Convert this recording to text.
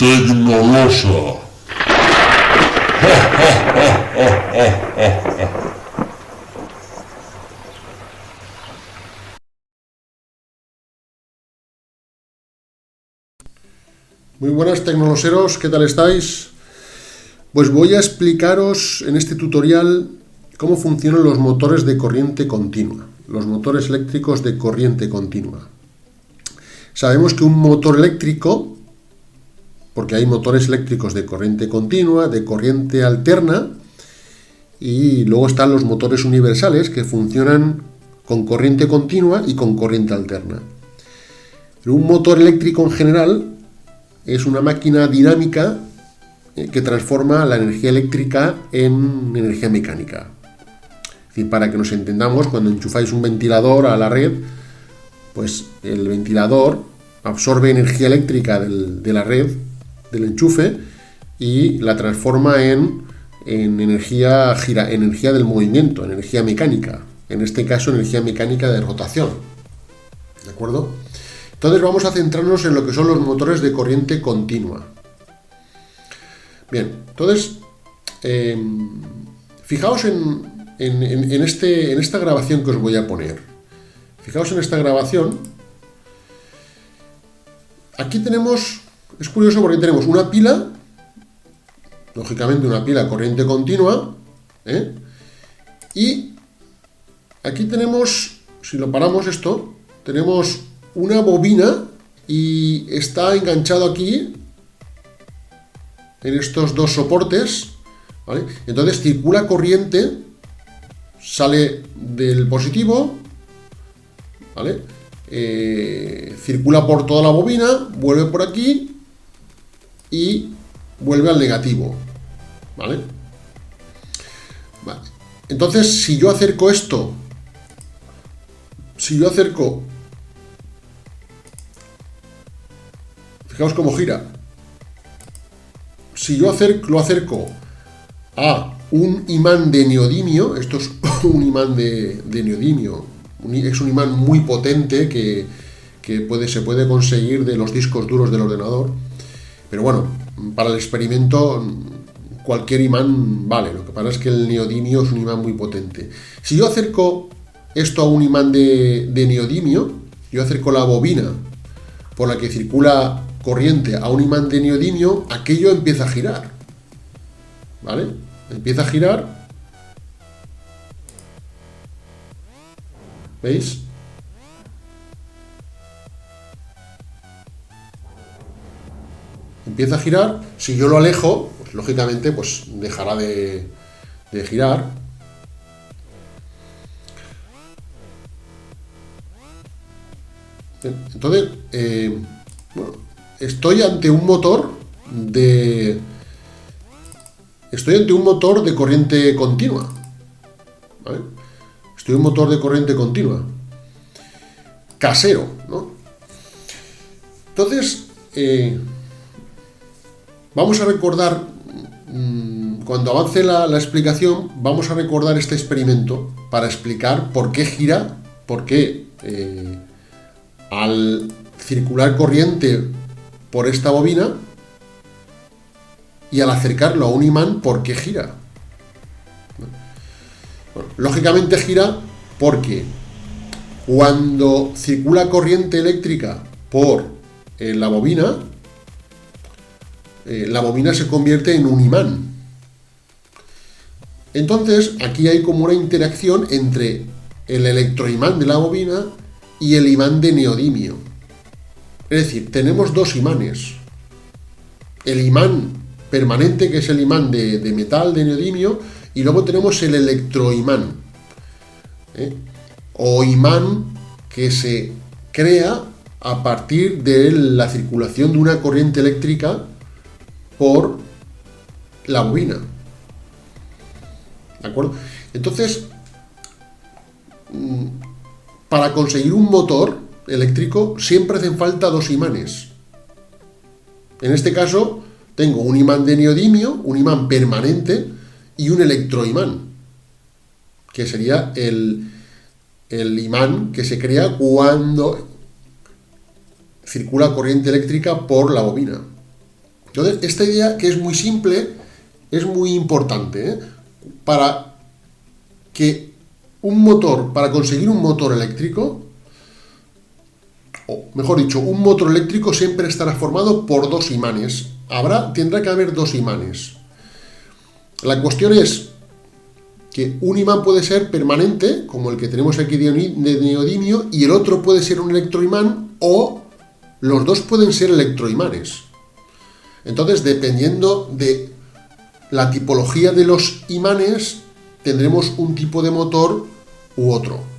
Tecnolosa. Muy buenas tecnoloseros, ¿qué tal estáis? Pues voy a explicaros en este tutorial cómo funcionan los motores de corriente continua, los motores eléctricos de corriente continua. Sabemos que un motor eléctrico, porque hay motores eléctricos de corriente continua, de corriente alterna, y luego están los motores universales que funcionan con corriente continua y con corriente alterna. Pero un motor eléctrico en general es una máquina dinámica que transforma la energía eléctrica en energía mecánica. Es decir, para que nos entendamos, cuando enchufáis un ventilador a la red, pues el ventilador absorbe energía eléctrica de la red, del enchufe, y la transforma en energía del movimiento, energía mecánica. En este caso, energía mecánica de rotación. ¿De acuerdo? Entonces vamos a centrarnos en lo que son los motores de corriente continua. Bien, entonces, fijaos en esta grabación que os voy a poner. Fijaos en esta grabación. Aquí tenemos, es curioso porque tenemos una pila, lógicamente una pila corriente continua, y aquí tenemos, si lo paramos esto, tenemos una bobina y está enganchado aquí en estos dos soportes, ¿vale? Entonces circula corriente, sale del positivo, ¿vale? Circula por toda la bobina, vuelve por aquí y vuelve al negativo, ¿vale? Vale. Entonces, si yo acerco esto, fijaos cómo gira. Si yo lo acerco a un imán de neodimio, esto es un imán de neodimio, es un imán muy potente que se puede conseguir de los discos duros del ordenador, pero bueno, para el experimento cualquier imán vale, lo que pasa es que el neodimio es un imán muy potente. Si yo acerco esto a un imán de neodimio, yo acerco la bobina por la que circula corriente a un imán de neodimio, aquello empieza a girar, ¿vale? Empieza a girar, ¿veis? Empieza a girar. Si yo lo alejo, pues lógicamente pues dejará de girar. Entonces, bueno, estoy ante un motor de corriente continua, ¿vale? Estoy en un motor de corriente continua casero, ¿no? Entonces, vamos a recordar, cuando avance la explicación, vamos a recordar este experimento para explicar por qué gira, por qué al circular corriente por esta bobina y al acercarlo a un imán, ¿por qué gira? Bueno, lógicamente gira porque cuando circula corriente eléctrica por la bobina se convierte en un imán. Entonces, aquí hay como una interacción entre el electroimán de la bobina y el imán de neodimio. Es decir, tenemos dos imanes. El imán permanente, que es el imán de metal, de neodimio, y luego tenemos el electroimán, o imán que se crea a partir de la circulación de una corriente eléctrica por la bobina. ¿De acuerdo? Entonces, para conseguir un motor eléctrico siempre hacen falta dos imanes. En este caso, tengo un imán de neodimio, un imán permanente, y un electroimán, que sería el imán que se crea cuando circula corriente eléctrica por la bobina. Entonces, esta idea, que es muy simple, es muy importante, ¿eh? Para que para conseguir un motor eléctrico, o mejor dicho, un motor eléctrico siempre estará formado por dos imanes. Tendrá que haber dos imanes. La cuestión es que un imán puede ser permanente, como el que tenemos aquí de neodimio, y el otro puede ser un electroimán, o los dos pueden ser electroimanes. Entonces, dependiendo de la tipología de los imanes, tendremos un tipo de motor u otro.